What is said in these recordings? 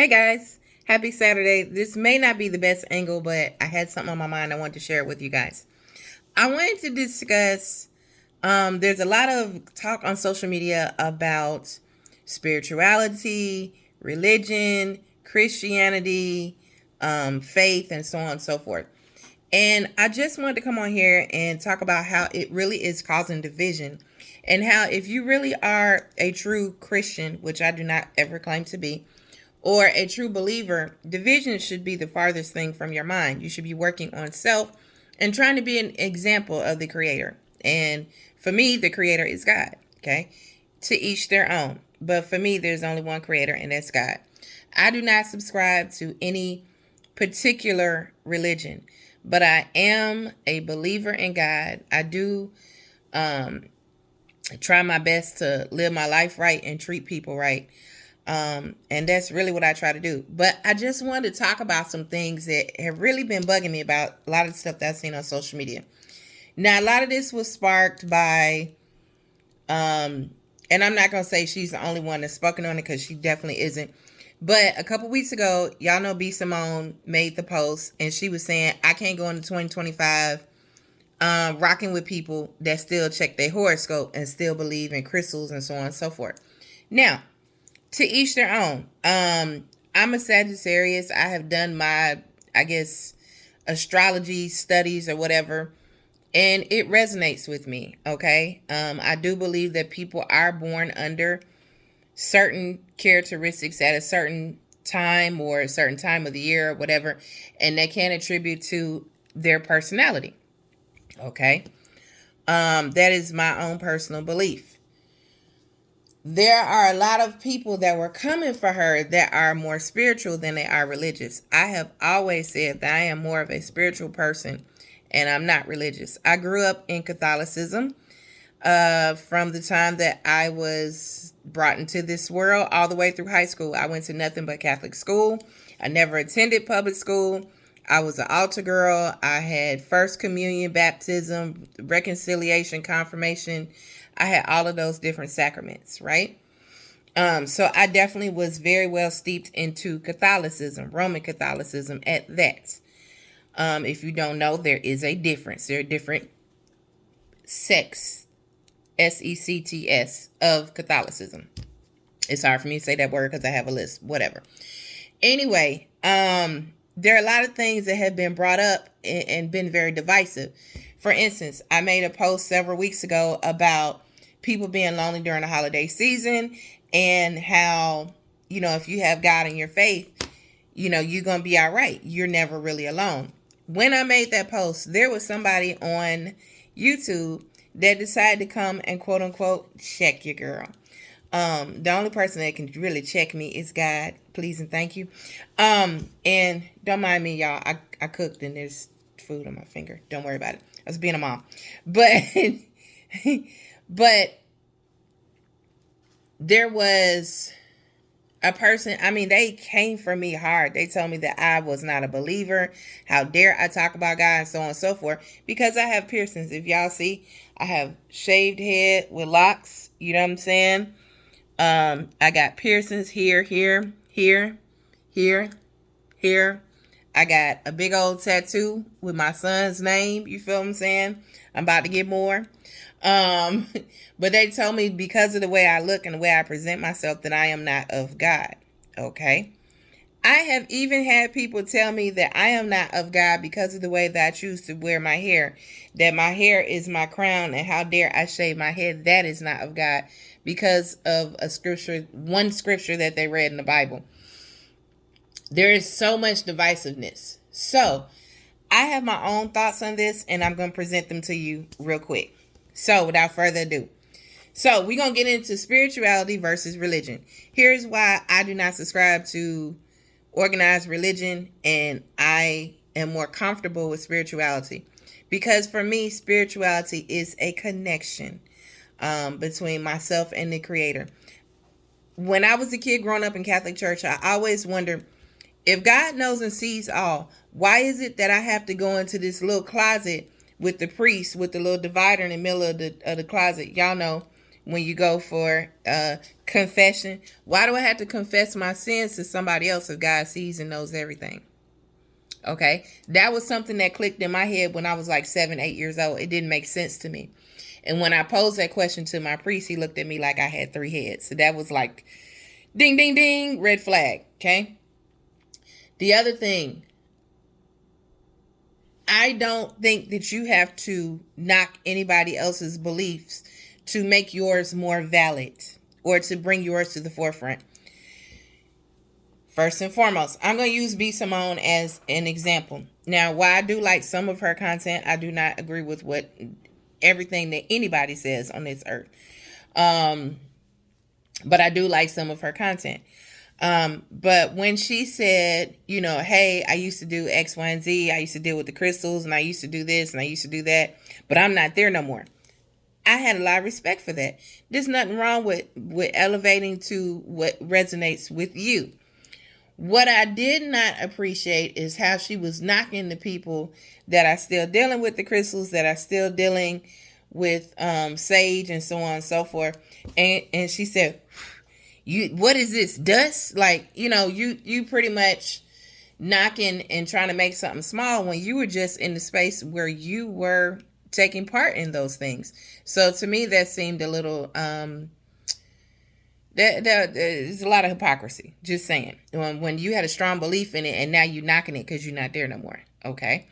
Hey guys, happy Saturday. This may not be the best angle, but I had something on my mind I wanted to share it with you guys. I wanted to discuss there's a lot of talk on social media about spirituality, religion, Christianity, faith, and so on and so forth. And I just wanted to come on here and talk about how it really is causing division, and how if you really are a true Christian, which I do not ever claim to be, or a true believer, division should be the farthest thing from your mind. You should be working on self and trying to be an example of the Creator. And for me, the Creator is God. Okay. To each their own. But for me, there's only one Creator, and that's God. I do not subscribe to any particular religion, but I am a believer in God. I do try my best to live my life right and treat people right. And that's really what I try to do. But I just wanted to talk about some things that have really been bugging me about a lot of the stuff that I've seen on social media. Now, a lot of this was sparked by, and I'm not going to say she's the only one that's spoken on it, because she definitely isn't. But a couple weeks ago, y'all know B. Simone made the post, and she was saying, I can't go into 2025 rocking with people that still check their horoscope and still believe in crystals and so on and so forth. Now, to each their own. I'm a Sagittarius. I have done my, I guess, astrology studies or whatever, and it resonates with me. Okay. I do believe that people are born under certain characteristics at a certain time or a certain time of the year or whatever, and they can attribute to their personality. Okay. That is my own personal belief. There are a lot of people that were coming for her that are more spiritual than they are religious. I have always said that I am more of a spiritual person and I'm not religious. I grew up in Catholicism from the time that I was brought into this world all the way through high school. I went to nothing but Catholic school. I never attended public school. I was an altar girl. I had first communion, baptism, reconciliation, confirmation. I had all of those different sacraments, right? So I definitely was very well steeped into Catholicism, Roman Catholicism at that. If you don't know, there is a difference. There are different sects, sects, of Catholicism. It's hard for me to say that word because I have a list, whatever. Anyway, there are a lot of things that have been brought up and been very divisive. For instance, I made a post several weeks ago about people being lonely during the holiday season and how, if you have God in your faith, you're going to be all right. You're never really alone. When I made that post, there was somebody on YouTube that decided to come and quote unquote check your girl. The only person that can really check me is God. Please and thank you. And don't mind me, y'all. I cooked and there's food on my finger. Don't worry about it. I was being a mom. But but there was a person, they came for me hard. They told me that I was not a believer. How dare I talk about God and so on and so forth. Because I have piercings. If y'all see, I have shaved head with locks. You know what I'm saying? I got piercings here, here, here, here, here. I got a big old tattoo with my son's name. You feel what I'm saying? I'm about to get more. But they told me because of the way I look and the way I present myself that I am not of God. Okay. I have even had people tell me that I am not of God because of the way that I choose to wear my hair. That my hair is my crown, and how dare I shave my head. That is not of God because of one scripture that they read in the Bible. There is so much divisiveness. So I have my own thoughts on this, and I'm going to present them to you real quick. So without further ado. So we're going to get into spirituality versus religion. Here's why I do not subscribe to organized religion, and I am more comfortable with spirituality. Because for me, spirituality is a connection between myself and the Creator. When I was a kid growing up in Catholic Church, I always wondered, if God knows and sees all, why is it that I have to go into this little closet with the priest, with the little divider in the middle of the closet? Y'all know, when you go for confession. Why do I have to confess my sins to somebody else if God sees and knows everything? Okay, that was something that clicked in my head when I was like 7, 8 years old. It didn't make sense to me. And when I posed that question to my priest, he looked at me like I had 3 heads. So that was like, ding, ding, ding, red flag. Okay. The other thing, I don't think that you have to knock anybody else's beliefs to make yours more valid or to bring yours to the forefront. First and foremost, I'm going to use B. Simone as an example. Now, while I do like some of her content, I do not agree with everything that anybody says on this earth. But I do like some of her content. But when she said, hey, I used to do X, Y, and Z, I used to deal with the crystals, and I used to do this, and I used to do that, but I'm not there no more. I had a lot of respect for that. There's nothing wrong with elevating to what resonates with you. What I did not appreciate is how she was knocking the people that are still dealing with the crystals, that are still dealing with sage and so on and so forth. And she said, what is this, dust? Like, you pretty much knocking and trying to make something small when you were just in the space where you were taking part in those things. So to me, that seemed a little... There's a lot of hypocrisy. Just saying. When you had a strong belief in it and now you're knocking it because you're not there no more. Okay.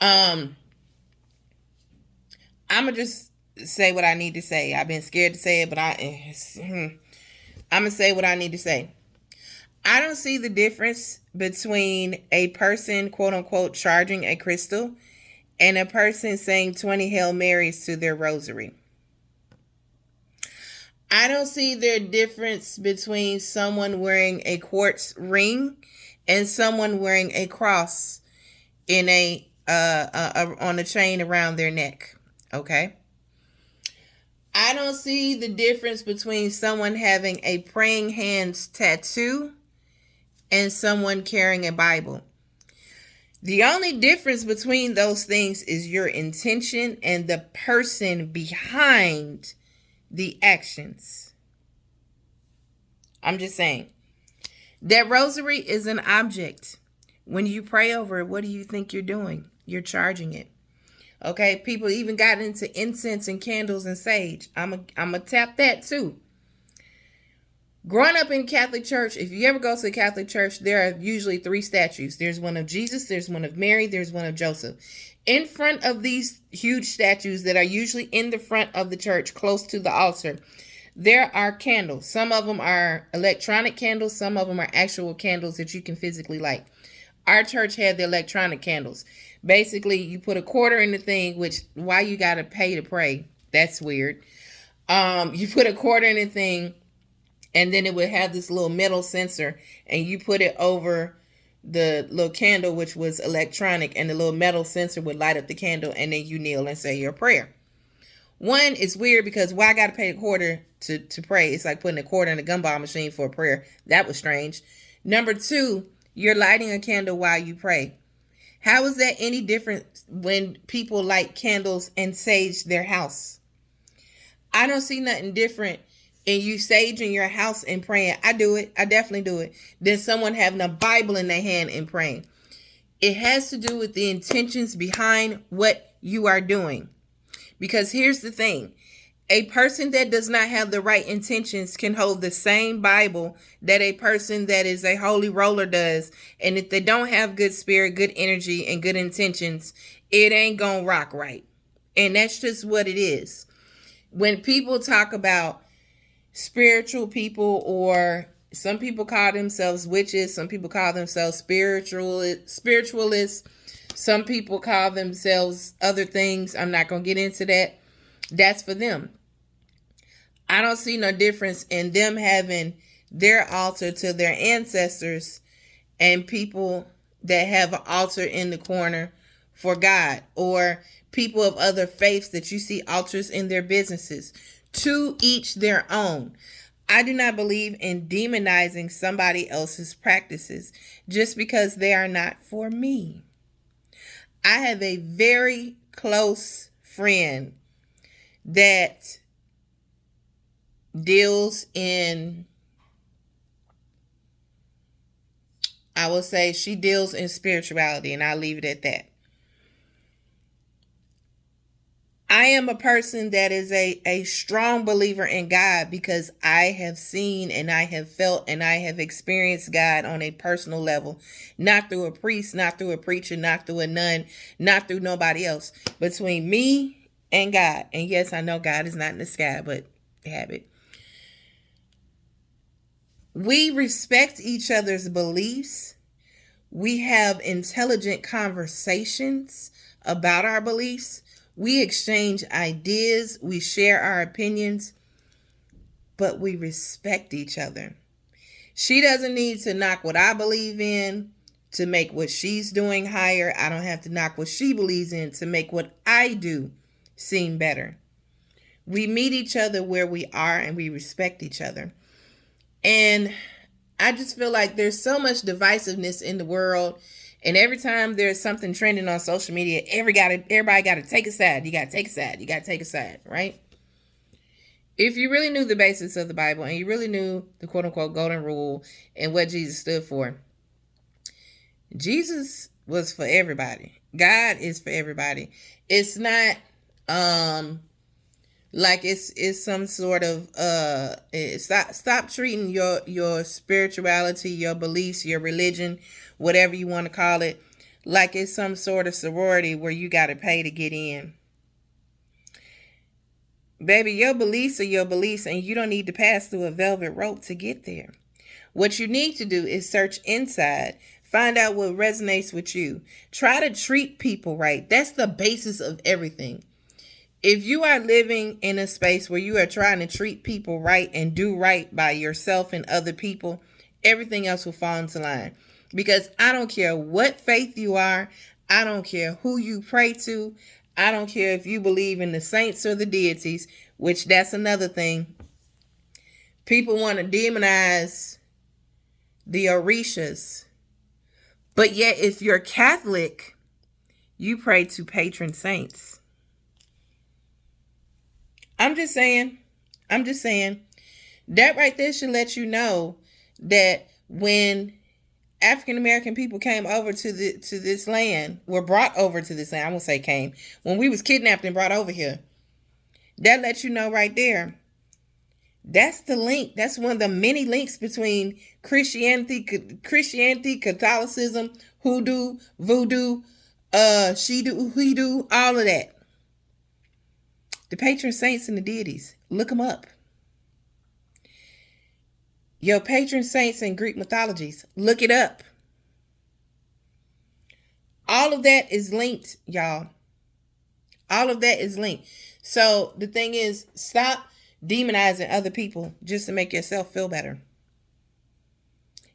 I'm gonna just say what I need to say. I've been scared to say it, but I'm gonna say what I need to say. I don't see the difference between a person, quote unquote, charging a crystal and a person saying 20 Hail Marys to their rosary. I don't see the difference between someone wearing a quartz ring and someone wearing a cross in on a chain around their neck. Okay. I don't see the difference between someone having a praying hands tattoo and someone carrying a Bible. The only difference between those things is your intention and the person behind the actions. I'm just saying. That rosary is an object. When you pray over it, what do you think you're doing? You're charging it. Okay, people even got into incense and candles and sage. I'm a tap that too. Growing up in Catholic Church, if you ever go to a Catholic Church, there are usually 3 statues. There's one of Jesus, there's one of Mary, there's one of Joseph. In front of these huge statues that are usually in the front of the church, close to the altar, there are candles. Some of them are electronic candles. Some of them are actual candles that you can physically light. Our church had the electronic candles. Basically, you put a quarter in the thing, which, why you got to pay to pray? That's weird. You put a quarter in the thing, and then it would have this little metal sensor, and you put it over the little candle, which was electronic, and the little metal sensor would light up the candle, and then you kneel and say your prayer. One, it's weird because why I got to pay a quarter to pray? It's like putting a quarter in a gumball machine for a prayer. That was strange. Number 2, you're lighting a candle while you pray. How is that any different when people light candles and sage their house? I don't see nothing different in you saging your house and praying. I do it. I definitely do it. Than someone having a Bible in their hand and praying. It has to do with the intentions behind what you are doing. Because here's the thing. A person that does not have the right intentions can hold the same Bible that a person that is a holy roller does. And if they don't have good spirit, good energy, and good intentions, it ain't gonna rock right. And that's just what it is. When people talk about spiritual people, or some people call themselves witches, some people call themselves spiritualists, some people call themselves other things. I'm not gonna get into that. That's for them. I don't see no difference in them having their altar to their ancestors and people that have an altar in the corner for God, or people of other faiths that you see altars in their businesses. To each their own. I do not believe in demonizing somebody else's practices just because they are not for me. I have a very close friend that deals in, I will say she deals in spirituality, and I'll leave it at that. I am a person that is a strong believer in God because I have seen and I have felt and I have experienced God on a personal level, not through a priest, not through a preacher, not through a nun, not through nobody else, between me and God. And yes, I know God is not in the sky, but habit. We respect each other's beliefs. We have intelligent conversations about our beliefs. We exchange ideas. We share our opinions, but we respect each other. She doesn't need to knock what I believe in to make what she's doing higher. I don't have to knock what she believes in to make what I do seem better. We meet each other where we are and we respect each other. And I just feel like there's so much divisiveness in the world. And every time there's something trending on social media, everybody got to take a side. You got to take a side. You got to take a side, right? If you really knew the basics of the Bible and you really knew the quote unquote golden rule and what Jesus stood for, Jesus was for everybody. God is for everybody. It's not like it's some sort of stop treating your spirituality, your beliefs, your religion, whatever you want to call it, like it's some sort of sorority where you got to pay to get in. Baby, your beliefs are your beliefs, and you don't need to pass through a velvet rope to get there. What you need to do is search inside, find out what resonates with you. Try to treat people right. That's the basis of everything. If you are living in a space where you are trying to treat people right and do right by yourself and other people, everything else will fall into line. Because I don't care what faith you are. I don't care who you pray to. I don't care if you believe in the saints or the deities, which that's another thing. People want to demonize the Orishas. But yet, if you're Catholic, you pray to patron saints. I'm just saying. That right there should let you know that when African American people came over to this land, were brought over to this land, I won't say came, when we was kidnapped and brought over here, that lets you know right there. That's the link. That's one of the many links between Christianity, Catholicism, hoodoo, voodoo, he-do, all of that. The patron saints and the deities. Look them up. Your patron saints in Greek mythologies. Look it up. All of that is linked, y'all. All of that is linked. So the thing is, stop demonizing other people just to make yourself feel better.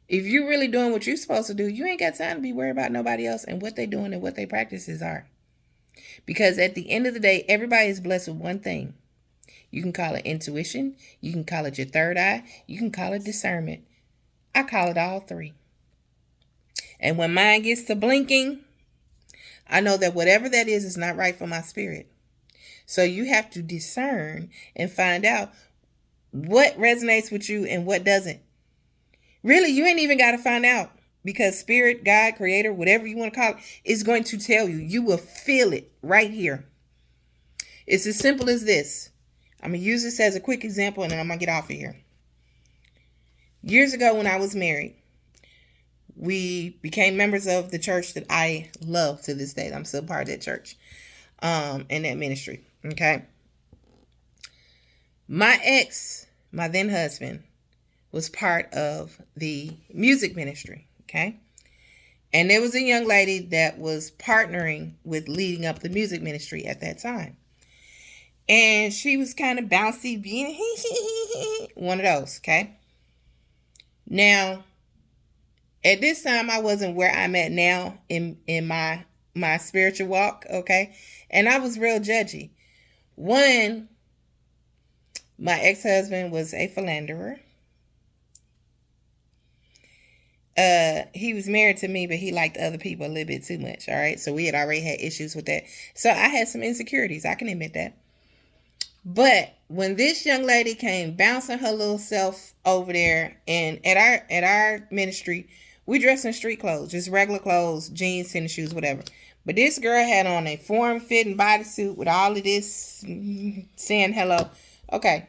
If you're really doing what you're supposed to do, you ain't got time to be worried about nobody else and what they're doing and what their practices are. Because at the end of the day, everybody is blessed with one thing. You can call it intuition. You can call it your third eye. You can call it discernment. I call it all three. And when mine gets to blinking, I know that whatever that is not right for my spirit. So you have to discern and find out what resonates with you and what doesn't. Really, you ain't even got to find out. Because spirit, God, creator, whatever you want to call it, is going to tell you. You will feel it right here. It's as simple as this. I'm going to use this as a quick example and then I'm going to get off of here. Years ago when I was married, we became members of the church that I love to this day. I'm still part of that church and that ministry. Okay. My ex, my then husband, was part of the music ministry. Okay. And there was a young lady that was partnering with leading up the music ministry at that time. And she was kind of bouncy, being one of those. Okay. Now, at this time, I wasn't where I'm at now in my spiritual walk. Okay. And I was real judgy. One, my ex-husband was a philanderer. He was married to me, but he liked other people a little bit too much. All right. So we had already had issues with that. So I had some insecurities. I can admit that. But when this young lady came bouncing her little self over there, and at our ministry, we dress in street clothes, just regular clothes, jeans, tennis shoes, whatever. But this girl had on a form fitting bodysuit with all of this saying hello. Okay,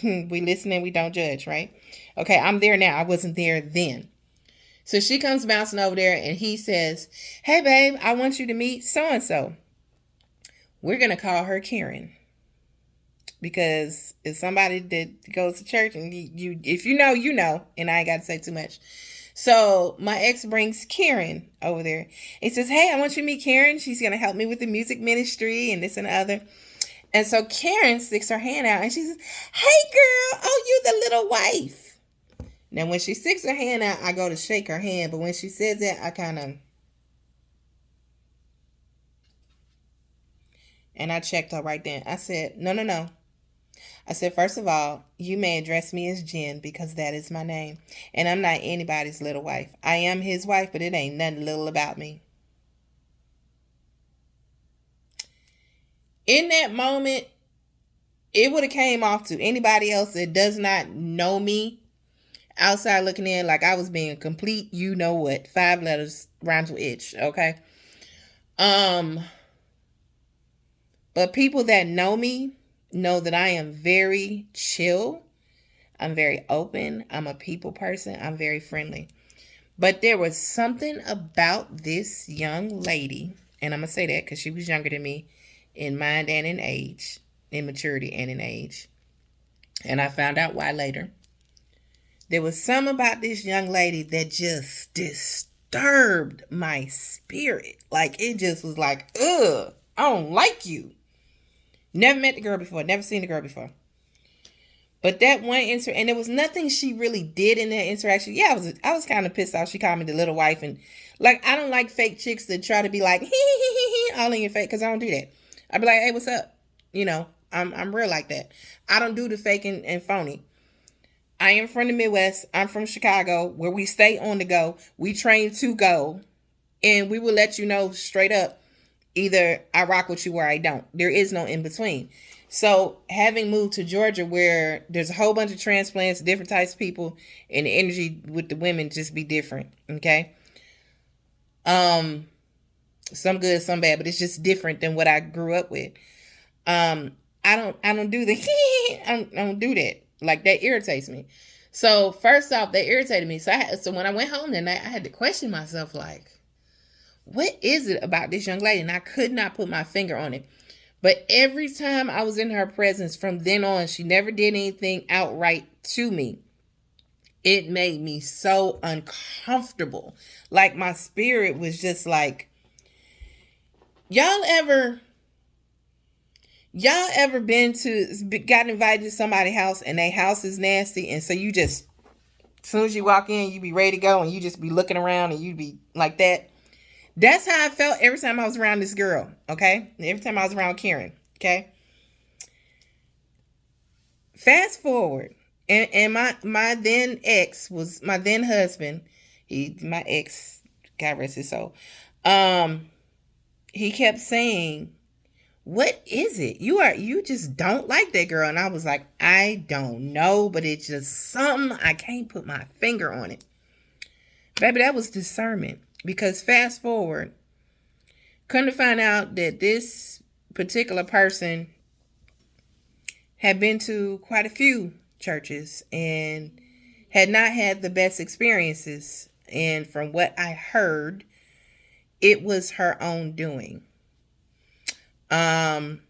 we listen and we don't judge, right? Okay, I'm there now. I wasn't there then. So she comes bouncing over there and he says, "Hey babe, I want you to meet so and so. We're gonna call her Karen." Because it's somebody that goes to church, and you if you know, you know, and I ain't got to say too much. So my ex brings Karen over there. He says, "Hey, I want you to meet Karen. She's gonna help me with the music ministry and this and the other." And so Karen sticks her hand out and she says, "Hey girl, oh, you the little wife." Now when she sticks her hand out, I go to shake her hand, but when she says that, I kind of, and I checked her right then. I said, "No, no, no." I said, "First of all, you may address me as Jen because that is my name. And I'm not anybody's little wife. I am his wife, but it ain't nothing little about me." In that moment, it would have came off to anybody else that does not know me outside looking in like I was being complete, you know what, 5 letters rhymes with itch, okay? Um, but people that know me know that I am very chill. I'm very open. I'm a people person. I'm very friendly. But there was something about this young lady, and I'm going to say that because she was younger than me in mind and in age, in maturity and in age. And I found out why later. There was something about this young lady that just disturbed my spirit. Like, it just was like, ugh, I don't like you. Never met the girl before, never seen the girl before. But that one and there was nothing she really did in that interaction. Yeah, I was kind of pissed off. She called me the little wife, and like I don't like fake chicks that try to be like all in your face because I don't do that. I'd be like, "Hey, what's up?" You know, I'm real like that. I don't do the fake and phony. I am from the Midwest. I'm from Chicago, where we stay on the go. We train to go, and we will let you know straight up. Either I rock with you or I don't. There is no in between. So having moved to Georgia where there's a whole bunch of transplants, different types of people, and the energy with the women just be different. Okay. Um, some good, some bad, but it's just different than what I grew up with. I don't do the I don't do that. Like that irritates me. So first off, they irritated me. So when I went home that night, I had to question myself, like, what is it about this young lady? And I could not put my finger on it. But every time I was in her presence from then on, she never did anything outright to me. It made me so uncomfortable. Like my spirit was just like, y'all ever been got invited to somebody's house and their house is nasty, and so you just, as soon as you walk in, you be ready to go and you just be looking around and you be like that. That's how I felt every time I was around this girl, okay? Every time I was around Karen, okay? Fast forward, and my then ex was my then husband. My ex, God rest his soul. Um, he kept saying, "What is it? You just don't like that girl." And I was like, "I don't know, but it's just something, I can't put my finger on it." Baby, that was discernment. Because fast forward, come to find out that this particular person had been to quite a few churches and had not had the best experiences. And from what I heard, it was her own doing. And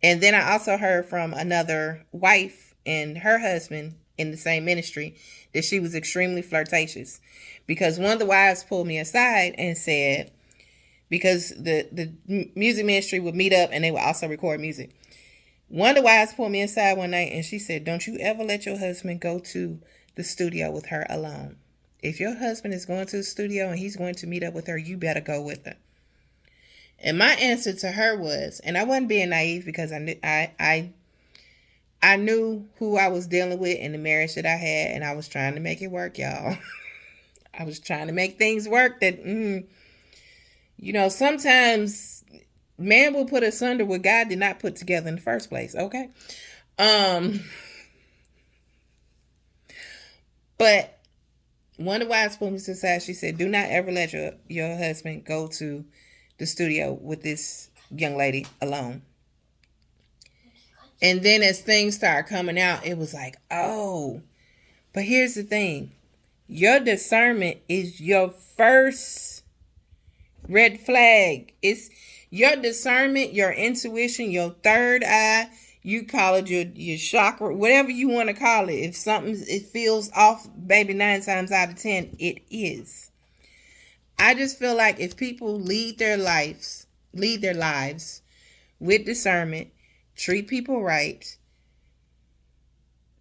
then I also heard from another wife and her husband in the same ministry that she was extremely flirtatious. Because one of the wives pulled me aside and said, because the music ministry would meet up and they would also record music. One of the wives pulled me aside one night and she said, "Don't you ever let your husband go to the studio with her alone. If your husband is going to the studio and he's going to meet up with her, you better go with her." And my answer to her was, and I wasn't being naive because I knew who I was dealing with in the marriage that I had, and I was trying to make it work, y'all. I was trying to make things work that, sometimes Man will put asunder what God did not put together in the first place. Okay. But one of the wise women said, she said, do not ever let your husband go to the studio with this young lady alone. And then as things start coming out, it was like, oh, but here's the thing. Your discernment is your first red flag. It's your discernment, your intuition, your third eye. You call it your chakra, whatever you want to call it. If something it feels off, baby, 9 times out of 10, it is. I just feel like if people lead their lives with discernment, treat people right,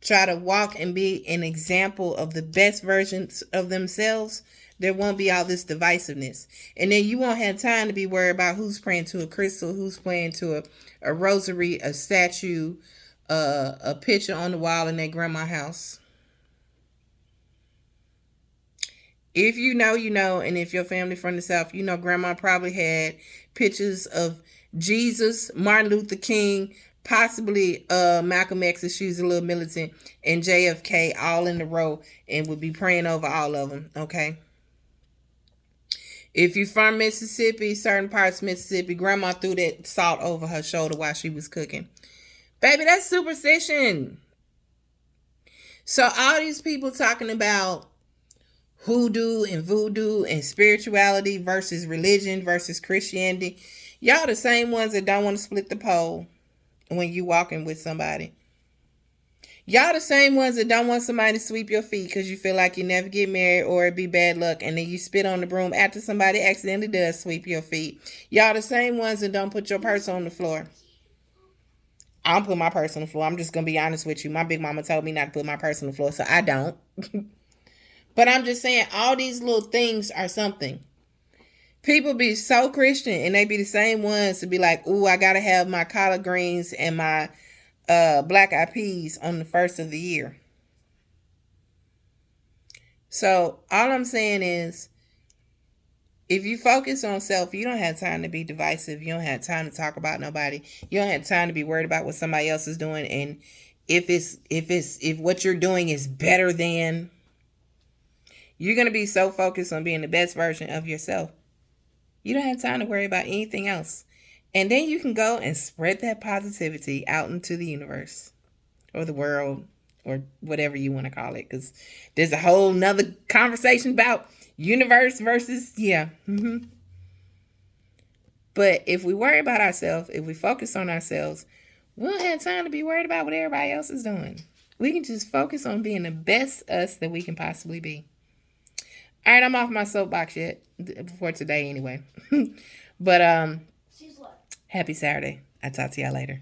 try to walk and be an example of the best versions of themselves, there won't be all this divisiveness. And then you won't have time to be worried about who's praying to a crystal, who's praying to a rosary, a statue, a picture on the wall in their grandma's house. If you know, you know, and if your family from the South, you know grandma probably had pictures of Jesus, Martin Luther King, possibly Malcolm X if she was a little militant, and JFK all in a row, and would be praying over all of them, okay? If you're from Mississippi, certain parts of Mississippi, grandma threw that salt over her shoulder while she was cooking. Baby, that's superstition. So all these people talking about hoodoo and voodoo and spirituality versus religion versus Christianity, y'all the same ones that don't want to split the pole when you walking with somebody. Y'all the same ones that don't want somebody to sweep your feet because you feel like you never get married or it be bad luck, and then you spit on the broom after somebody accidentally does sweep your feet. Y'all the same ones that don't put your purse on the floor. I don't put my purse on the floor. I'm just going to be honest with you. My big mama told me not to put my purse on the floor, so I don't. But I'm just saying, all these little things are something. People be so Christian, and they be the same ones to be like, ooh, I got to have my collard greens and my black eyed peas on the first of the year. So all I'm saying is, if you focus on self, you don't have time to be divisive. You don't have time to talk about nobody. You don't have time to be worried about what somebody else is doing. And if what you're doing is better than, you're going to be so focused on being the best version of yourself. You don't have time to worry about anything else. And then you can go and spread that positivity out into the universe or the world or whatever you want to call it. Because there's a whole nother conversation about universe versus, yeah. But if we worry about ourselves, if we focus on ourselves, we don't have time to be worried about what everybody else is doing. We can just focus on being the best us that we can possibly be. All right, I'm off my soapbox yet for today anyway. But happy Saturday. I'll talk to y'all later.